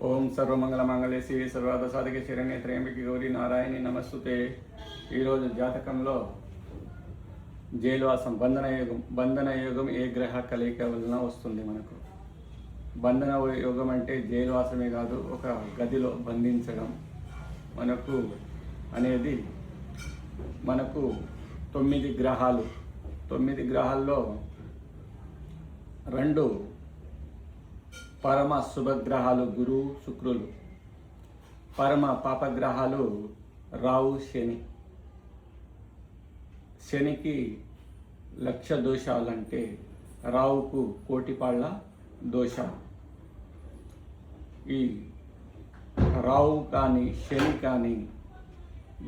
ఓం సర్వమంగళ శివే సర్వార్థ సాధకే శరణ్యే త్రయంబకే గౌరీ నారాయణి నమస్తుతే. ఈరోజు జాతకంలో జైలువాసం బంధన యోగం ఏ గ్రహ కలయిక వలన వస్తుంది. మనకు బంధన యోగం అంటే జైలువాసమే కాదు, ఒక గదిలో బంధించడం మనకు అనేది. మనకు 9 గ్రహాలు, 9 గ్రహాల్లో 2 పరమ శుభగ్రహాలు గురువు శుక్రులు, పరమ పాపగ్రహాలు రావు శని. శనికి 1,00,000 దోషాలంటే రావుకు 1,00,00,000 దోషాలు. ఈ రావు కానీ శని కానీ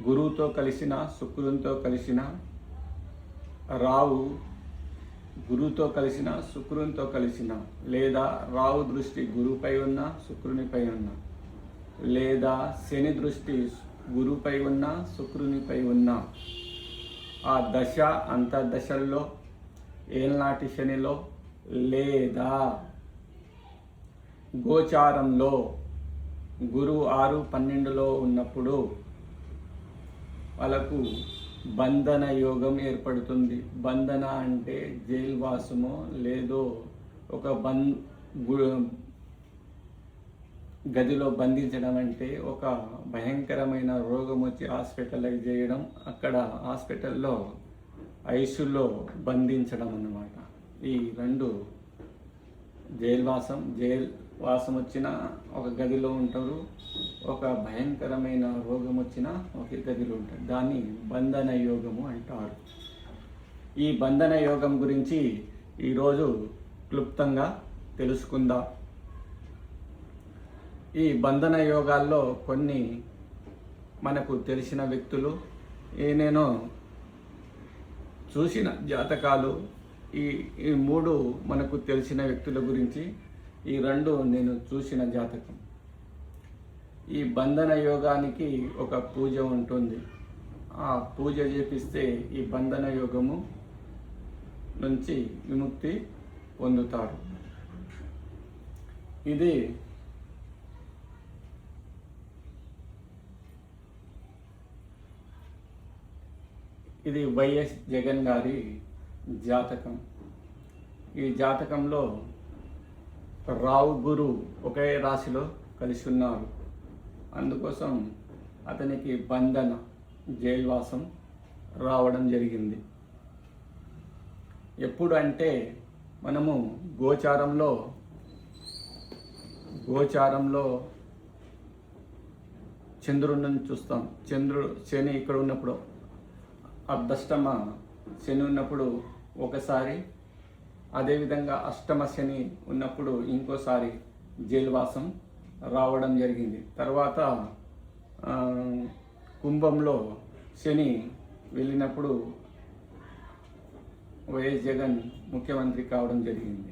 గురువుతో కలిసిన శుక్రునితో కలిసిన, రావు గురువుతో కలిసిన శుక్రునితో కలిసిన, లేదా రావు దృష్టి గురువుపై ఉన్న శుక్రునిపై ఉన్న, లేదా శని దృష్టి గురువుపై ఉన్న శుక్రునిపై ఉన్న, ఆ దశ అంతర్దశల్లో ఏళ్ళనాటి శనిలో లేదా గోచారంలో గురువు 6-12లో ఉన్నప్పుడు వాళ్ళకు బంధన యోగం ఏర్పడుతుంది. బంధన అంటే జైలువాసమో లేదో ఒక గదిలో బంధించడం అంటే ఒక భయంకరమైన రోగం వచ్చి హాస్పిటలైజ్ చేయడం, అక్కడ హాస్పిటల్లో ఐసీయూలో బంధించడం అన్నమాట. ఈ 2 జైలువాసం వచ్చిన ఒక గదిలో ఉంటారు, ఒక భయంకరమైన రోగం వచ్చిన ఒక గదిలో ఉంటారు. దాన్ని బంధన యోగము అంటారు. ఈ బంధన యోగం గురించి ఈరోజు క్లుప్తంగా తెలుసుకుందాం. ఈ బంధన యోగాల్లో కొన్ని మనకు తెలిసిన వ్యక్తులు, నేను చూసిన జాతకాలు, ఈ 3 మనకు తెలిసిన వ్యక్తుల గురించి, ఈ 2 నేను చూసిన జాతకం. ఈ బంధన యోగానికి ఒక పూజ ఉంటుంది. ఆ పూజ చేపిస్తే ఈ బంధన యోగము నుంచి విముక్తి పొందుతారు. ఇది వైఎస్ జగన్ గారి జాతకం. ఈ జాతకంలో రావు గురు ఒకే రాశిలో కలిసి ఉన్నారు. అందుకోసం అతనికి బంధన జైలువాసం రావడం జరిగింది. ఎప్పుడు అంటే మనము గోచారంలో చంద్రుడిని చూస్తాం. శని ఇక్కడ ఉన్నప్పుడు, అర్ధష్టమ శని ఉన్నప్పుడు ఒకసారి, అదేవిధంగా అష్టమ శని ఉన్నప్పుడు ఇంకోసారి జైలువాసం రావడం జరిగింది. తర్వాత కుంభంలో శని వెళ్ళినప్పుడు వైఎస్ జగన్ ముఖ్యమంత్రి కావడం జరిగింది.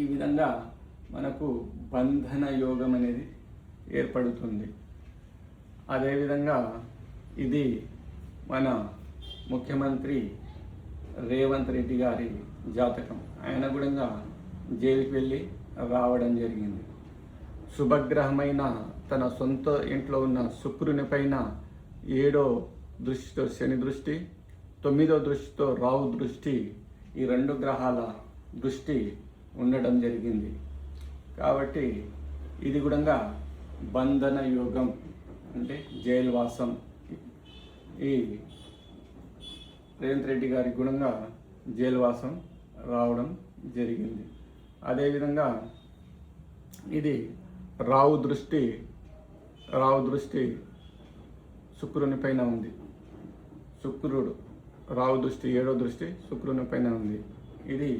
ఈ విధంగా మనకు బంధన యోగం అనేది ఏర్పడుతుంది. అదేవిధంగా ఇది మన ముఖ్యమంత్రి రేవంత్ రెడ్డి గారి జాతకం. ఆయన కూడా జైలుకి వెళ్ళి రావడం జరిగింది. శుభగ్రహమైన తన సొంత ఇంట్లో ఉన్న శుక్రుని పైన 7వ దృష్టితో శని దృష్టి, 9వ దృష్టితో రావు దృష్టి, ఈ 2 గ్రహాల దృష్టి ఉండడం జరిగింది. కాబట్టి ఇది కూడా బంధన యోగం అంటే జైలువాసం. ఈ రేవంత్ రెడ్డి గారి గుణంగా జైలువాసం రావడం జరిగింది. అదేవిధంగా ఇది రావు దృష్టి శుక్రుని పైన ఉంది. రావు దృష్టి 7వ దృష్టి శుక్రుని పైన ఉంది. ఇది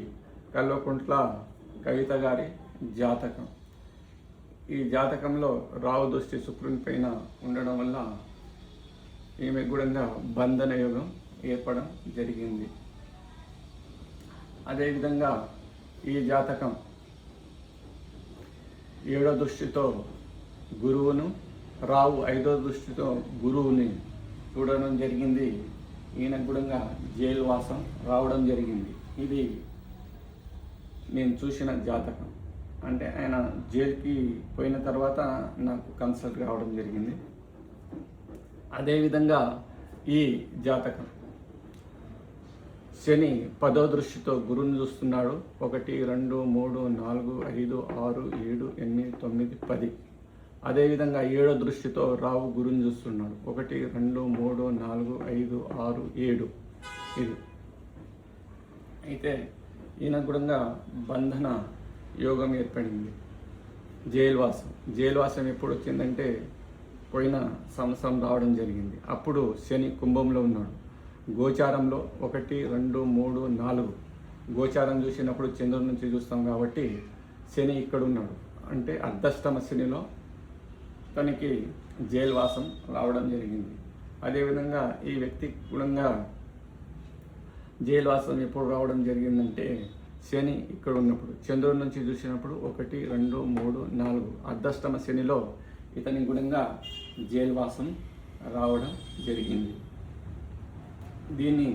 కల్వకుంట్ల కవిత గారి జాతకం. ఈ జాతకంలో రావు దృష్టి శుక్రుని పైన ఉండడం వల్ల ఈమె కూడా బంధన యోగం ఏర్పడడం జరిగింది. అదేవిధంగా ఈ జాతకం 7వ దృష్టితో గురువును, రావు 5వ దృష్టితో గురువుని చూడడం జరిగింది. ఈయనకు కూడా జైలువాసం రావడం జరిగింది. ఇది నేను చూసిన జాతకం. అంటే ఆయన జైలుకి పోయిన తర్వాత నాకు కన్సల్ట్ కావడం జరిగింది. అదేవిధంగా ఈ జాతకం శని 10వ దృష్టితో గురువుని చూస్తున్నాడు. 1, 2, 3, 4, 5, 6, 7, 8, 9, 10. అదేవిధంగా 7వ దృష్టితో రావు గురువుని చూస్తున్నాడు. 1, 2, 3, 4, 5, 6, 7. ఇది అయితే ఈయన కూడా బంధన యోగం ఏర్పడింది. జైలువాసం ఎప్పుడు వచ్చిందంటే పోయిన సంవత్సరం రావడం జరిగింది. అప్పుడు శని కుంభంలో ఉన్నాడు. గోచారంలో 1, 2, 3, 4 గోచారం చూసినప్పుడు చంద్రుడి నుంచి చూస్తాం కాబట్టి శని ఇక్కడ ఉన్నాడు. అంటే అర్ధష్టమ శనిలో తనకి జైలువాసం రావడం జరిగింది. అదేవిధంగా ఈ వ్యక్తి కూడా జైలువాసం ఎప్పుడు రావడం జరిగిందంటే శని ఇక్కడ ఉన్నప్పుడు చంద్రుడి నుంచి చూసినప్పుడు 1, 2, 3, 4 అర్ధష్టమ శనిలో ఇతని గుణంగా జైలువాసం రావడం జరిగింది. దీన్ని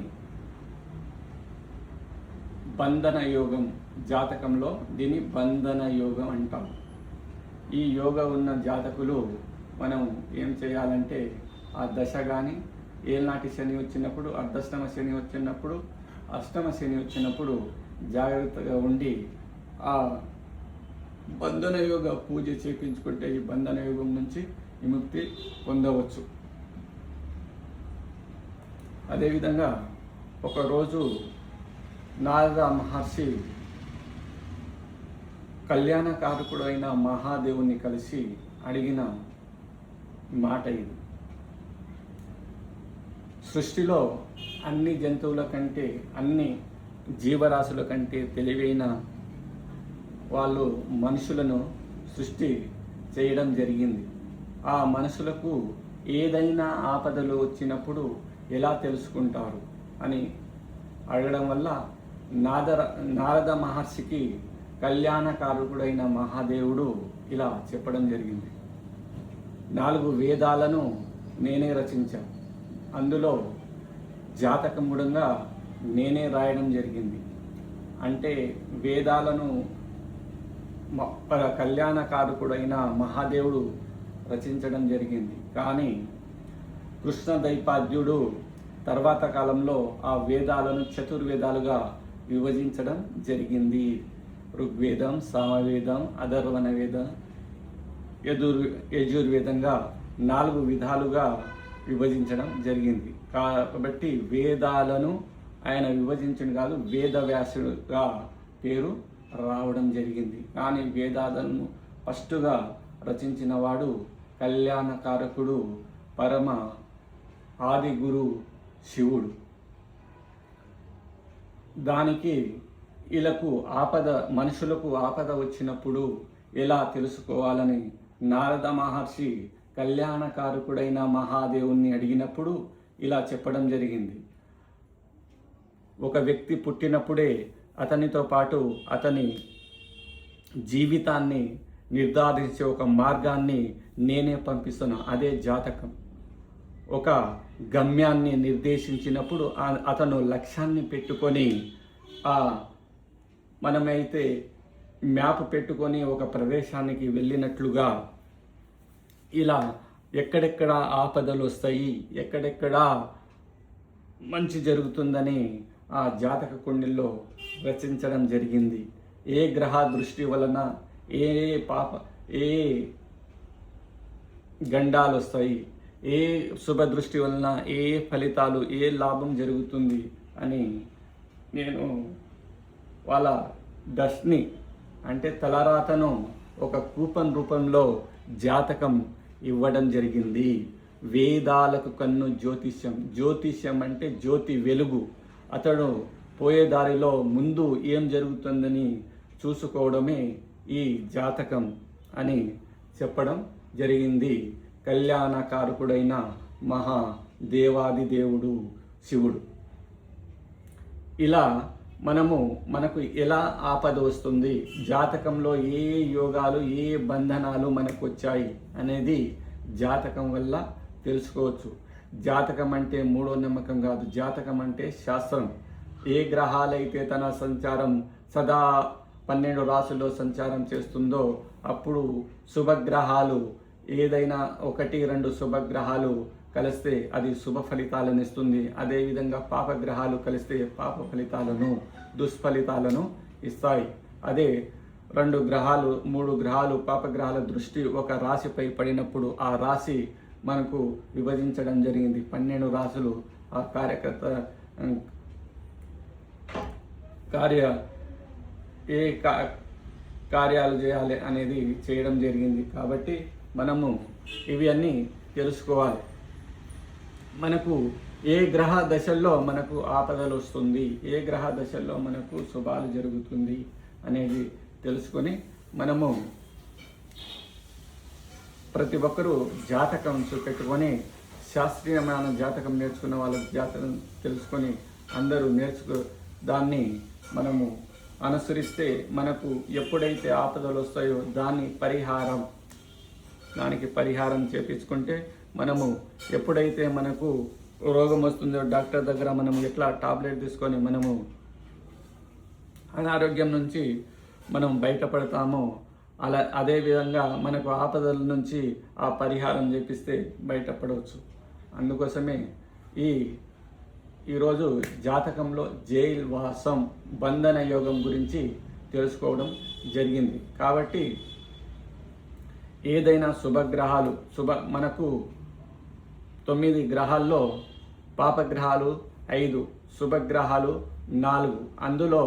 బంధన యోగం, జాతకంలో దీన్ని బంధన యోగం అంటాం. ఈ యోగ ఉన్న జాతకులు మనం ఏం చేయాలంటే ఆ దశ కానీ ఏళ్ళనాటి శని వచ్చినప్పుడు, అర్ధష్టమ శని వచ్చినప్పుడు, అష్టమ శని వచ్చినప్పుడు జాగ్రత్తగా ఉండి ఆ బంధన యోగ పూజ చేయించుకుంటే ఈ బంధన యోగం నుంచి విముక్తి పొందవచ్చు. అదేవిధంగా ఒకరోజు నారద మహర్షి కళ్యాణకారకుడు అయిన మహాదేవుని కలిసి అడిగిన మాట ఇది. సృష్టిలో అన్ని జంతువుల కంటే, అన్ని జీవరాశుల కంటే తెలివైన వాళ్ళు మనుషులను సృష్టి చేయడం జరిగింది. ఆ మనుషులకు ఏదైనా ఆపదలు వచ్చినప్పుడు ఎలా తెలుసుకుంటారు అని అడగడం వల్ల నారద మహర్షికి కళ్యాణకారకుడైన మహాదేవుడు ఇలా చెప్పడం జరిగింది. 4 వేదాలను నేనే రచించాను. అందులో జాతకం కూడా నేనే రాయడం జరిగింది. అంటే వేదాలను కళ్యాణకారకుడైన మహాదేవుడు రచించడం జరిగింది. కానీ కృష్ణద్వైపాద్యుడు తర్వాత కాలంలో ఆ వేదాలను చతుర్వేదాలుగా విభజించడం జరిగింది. ఋగ్వేదం, సామవేదం, అథర్వణ వేదం, యజుర్వేదంగా 4 విధాలుగా విభజించడం జరిగింది. కాబట్టి వేదాలను ఆయన విభజించడం కాదు, వేదవ్యాసుడుగా పేరు రావడం జరిగింది. కానీ వేదాలను ఫస్టుగా రచించిన వాడు కళ్యాణకారకుడు, పరమ ఆది గురు శివుడు. దానికి వీళ్ళకు మనుషులకు ఆపద వచ్చినప్పుడు ఎలా తెలుసుకోవాలని నారద మహర్షి కళ్యాణకారకుడైన మహాదేవుణ్ణి అడిగినప్పుడు ఇలా చెప్పడం జరిగింది. ఒక వ్యక్తి పుట్టినప్పుడే అతనితో పాటు అతని జీవితాన్ని నిర్ధారించే ఒక మార్గాన్ని నేనే పంపిస్తున్నా, అదే జాతకం. ఒక గమ్యాన్ని నిర్దేశించినప్పుడు అతను లక్ష్యాన్ని పెట్టుకొని మనమైతే మ్యాప్ పెట్టుకొని ఒక ప్రదేశానికి వెళ్ళినట్లుగా ఇలా ఎక్కడెక్కడ ఆపదలు వస్తాయి, ఎక్కడెక్కడ మంచి జరుగుతుందని ఆ జాతక కుండల్లో రచించడం జరిగింది. ఏ గ్రహ దృష్టి వలన ఏ గండాలు వస్తాయి, ఏ శుభ దృష్టి వలన ఏ ఫలితాలు, ఏ లాభం జరుగుతుంది అని నేను వాళ్ళ డస్ట్ని అంటే తలరాతను ఒక కూపన్ రూపంలో జాతకం ఇవ్వడం జరిగింది. వేదాలకు కన్ను జ్యోతిష్యం. జ్యోతిష్యం అంటే జ్యోతి, వెలుగు. అతడు పోయే దారిలో ముందు ఏం జరుగుతుందని చూసుకోవడమే ఈ జాతకం అని చెప్పడం జరిగింది కళ్యాణకారకుడైన మహా దేవాది దేవుడు శివుడు. ఇలా మనకు ఎలా ఆపద వస్తుంది, జాతకంలో ఏ యోగాలు, ఏ బంధనాలు మనకు వచ్చాయి అనేది జాతకం వల్ల తెలుసుకోవచ్చు. జాతకం అంటే మూఢో నమ్మకం కాదు, జాతకం అంటే శాస్త్రం. ఏ గ్రహాలైతే తన సంచారం సదా 12 రాశుల్లో సంచారం చేస్తుందో అప్పుడు శుభగ్రహాలు ఏదైనా 1-2 శుభగ్రహాలు కలిస్తే అది శుభ ఫలితాలను ఇస్తుంది. అదేవిధంగా పాపగ్రహాలు కలిస్తే పాప ఫలితాలను, దుష్ఫలితాలను ఇస్తాయి. అదే 2 గ్రహాలు 3 గ్రహాలు పాపగ్రహాల దృష్టి ఒక రాశిపై పడినప్పుడు ఆ రాశి మనకు విభజించడం జరిగింది. 12 రాశులు ఆ కార్యాలు చేయాలి అనేది చేయడం జరిగింది. కాబట్టి మనము ఇవి అన్నీ తెలుసుకోవాలి. మనకు ఏ గ్రహ దశల్లో మనకు ఆపదలు వస్తుంది, ఏ గ్రహ దశల్లో మనకు శుభాలు జరుగుతుంది అనేది తెలుసుకొని మనము ప్రతి ఒక్కరూ జాతకం చూపెట్టుకొని శాస్త్రీయమైన జాతకం నేర్చుకున్న వాళ్ళ జాతకం తెలుసుకొని అందరూ దాన్ని మనము అనుసరిస్తే మనకు ఎప్పుడైతే ఆపదలు వస్తాయో దానికి పరిహారం చేపించుకుంటే మనము ఎప్పుడైతే మనకు రోగం వస్తుందో డాక్టర్ దగ్గర మనము ఎట్లా టాబ్లెట్ తీసుకొని మనము అనారోగ్యం నుంచి మనం బయటపడతామో అదేవిధంగా మనకు ఆపదల నుంచి ఆ పరిహారం చేపిస్తే బయటపడవచ్చు. అందుకోసమే ఈరోజు జాతకంలో జైల్ వాసం బంధన యోగం గురించి తెలుసుకోవడం జరిగింది. కాబట్టి ఏదైనా శుభగ్రహాలు మనకు 9 గ్రహాల్లో పాపగ్రహాలు 5, శుభగ్రహాలు 4. అందులో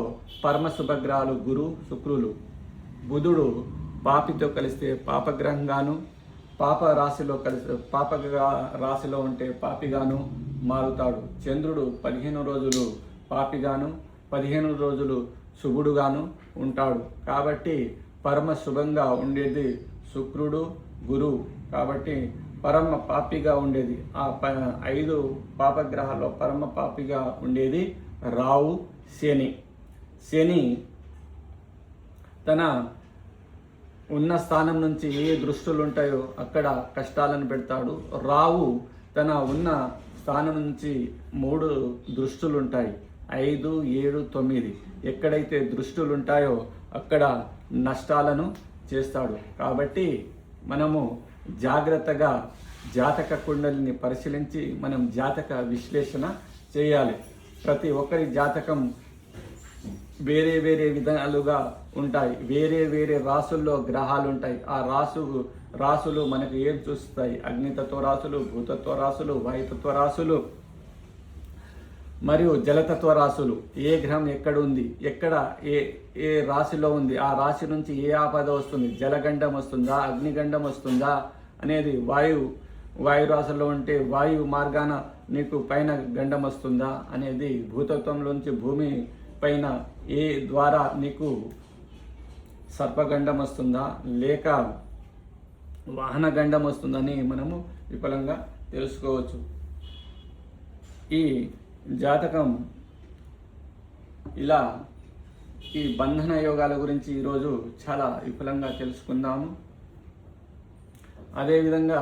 పరమ శుభగ్రహాలు గురు, శుక్రులు. బుధుడు పాపితో కలిస్తే పాపగ్రహంగాను, పాప రాశిలో ఉంటే పాపిగాను మారుతాడు. చంద్రుడు 15 రోజులు పాపిగాను 15 రోజులు శుభుడుగాను ఉంటాడు. కాబట్టి పరమ శుభంగా ఉండేది శుక్రుడు, గురువు. కాబట్టి పరమ పాపిగా ఉండేది 5 పాపగ్రహాల్లో పరమ పాపిగా ఉండేది రావు, శని తన ఉన్న స్థానం నుంచి ఏ దృష్టులు ఉంటాయో అక్కడ కష్టాలను పెడతాడు. రావు తన ఉన్న స్థానం నుంచి 3 దృష్టులు ఉంటాయి, 5, 7, 9. ఎక్కడైతే దృష్టులు ఉంటాయో అక్కడ నష్టాలను చేస్తాడు. కాబట్టి మనము జాగ్రత్తగా జాతక కుండలిని పరిశీలించి మనం జాతక విశ్లేషణ చేయాలి. ప్రతి ఒక్కరి జాతకం వేరే వేరే విధాలుగా ఉంటాయి. వేరే వేరే రాసుల్లో గ్రహాలు ఉంటాయి. ఆ రాసులు మనకు ఏం చూస్తాయి? అగ్నితత్వ రాసులు, భూతత్వ రాసులు, వాయుతత్వ రాసులు మరియు జలతత్వ రాసులు. ఏ గ్రహం ఎక్కడ ఉంది, ఎక్కడ ఏ రాశిలో ఉంది, ఆ రాశి నుంచి ఏ ఆపద వస్తుంది, జలగండం వస్తుందా, అగ్నిగండం వస్తుందా అనేది వాయు రాశిలో ఉంటే వాయు మార్గాన నీకు పైన గండం వస్తుందా అనేది, భూతత్వంలోంచి భూమి పైన ఏ ద్వారా నీకు సర్పగండం వస్తుందా లేక వాహన గండం వస్తుందని మనము విపులంగా తెలుసుకోవచ్చు. ఈ జాతకం ఇలా ఈ బంధన యోగాల గురించి ఈరోజు చాలా విపులంగా తెలుసుకుందాము. అదేవిధంగా